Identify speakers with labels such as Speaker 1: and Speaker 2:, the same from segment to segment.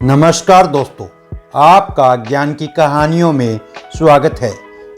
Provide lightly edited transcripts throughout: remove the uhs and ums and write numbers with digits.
Speaker 1: नमस्कार दोस्तों, आपका ज्ञान की कहानियों में स्वागत है।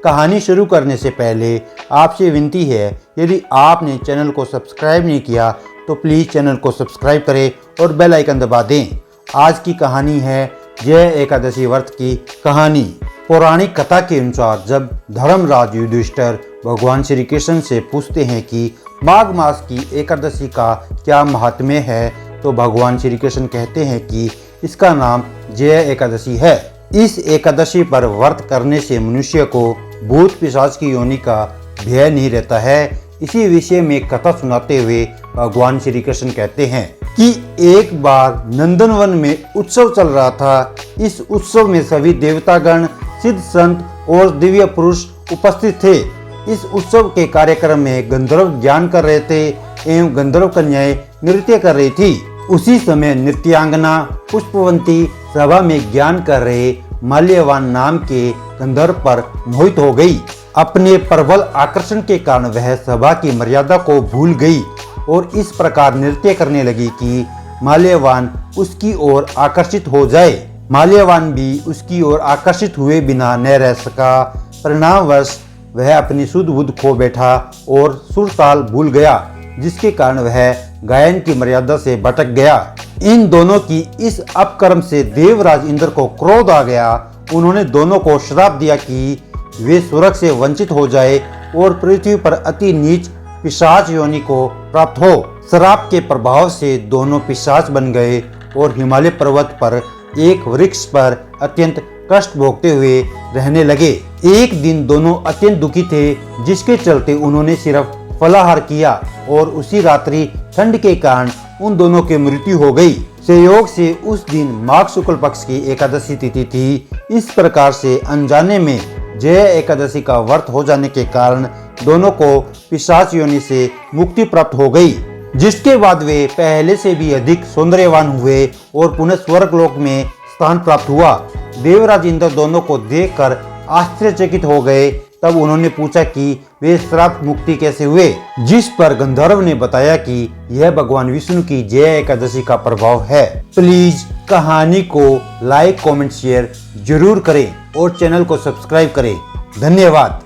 Speaker 1: कहानी शुरू करने से पहले आपसे विनती है, यदि आपने चैनल को सब्सक्राइब नहीं किया तो प्लीज़ चैनल को सब्सक्राइब करें और बेल आइकन दबा दें। आज की कहानी है जय एकादशी व्रत की कहानी। पौराणिक कथा के अनुसार जब धर्मराज युधिष्ठिर भगवान श्री कृष्ण से पूछते हैं कि माघ मास की एकादशी का क्या महात्म्य है, तो भगवान श्री कृष्ण कहते हैं कि इसका नाम जय एकादशी है। इस एकादशी पर व्रत करने से मनुष्य को भूत पिशाच की योनि का भय नहीं रहता है। इसी विषय में कथा सुनाते हुए भगवान श्री कृष्ण कहते हैं कि एक बार नंदनवन में उत्सव चल रहा था। इस उत्सव में सभी देवतागण, सिद्ध संत और दिव्य पुरुष उपस्थित थे। इस उत्सव के कार्यक्रम में गंधर्व ज्ञान कर रहे थे एवं गंधर्व कन्याएं नृत्य कर रही थी। उसी समय नृत्यांगना पुष्पवंती सभा में ज्ञान कर रहे माल्यवान नाम के गंधर्व पर मोहित हो गई। अपने प्रबल आकर्षण के कारण वह सभा की मर्यादा को भूल गई और इस प्रकार नृत्य करने लगी कि माल्यवान उसकी ओर आकर्षित हो जाए। माल्यवान भी उसकी ओर आकर्षित हुए बिना न रह सका। परिणामवश वह अपनी सुध बुध खो बैठा और सुर ताल भूल गया, जिसके कारण वह गायन की मर्यादा से भटक गया। इन दोनों की इस अपकर्म से देवराज इंद्र को क्रोध आ गया। उन्होंने दोनों को श्राप दिया कि वे स्वर्ग से वंचित हो जाए और पृथ्वी पर अति नीच पिशाच योनि को प्राप्त हो। श्राप के प्रभाव से दोनों पिशाच बन गए और हिमालय पर्वत पर एक वृक्ष पर अत्यंत कष्ट भोगते हुए रहने लगे। एक दिन दोनों अत्यंत दुखी थे, जिसके चलते उन्होंने सिर्फ फलाहार किया और उसी रात्रि ठंड के कारण उन दोनों की मृत्यु हो गई। संयोग से उस दिन माघ शुक्ल पक्ष की एकादशी तिथि थी। इस प्रकार से अनजाने में जय एकादशी का व्रत हो जाने के कारण दोनों को पिशाच योनि से मुक्ति प्राप्त हो गई, जिसके बाद वे पहले से भी अधिक सौंदर्यवान हुए और पुनः स्वर्गलोक में स्थान प्राप्त हुआ। देवराज इंद्र दोनों को देखकर आश्चर्यचकित हो गए। तब उन्होंने पूछा कि वे श्राप मुक्ति कैसे हुए, जिस पर गंधर्व ने बताया कि यह भगवान विष्णु की जय एकादशी का प्रभाव है। प्लीज कहानी को लाइक, कमेंट, शेयर जरूर करें और चैनल को सब्सक्राइब करें। धन्यवाद।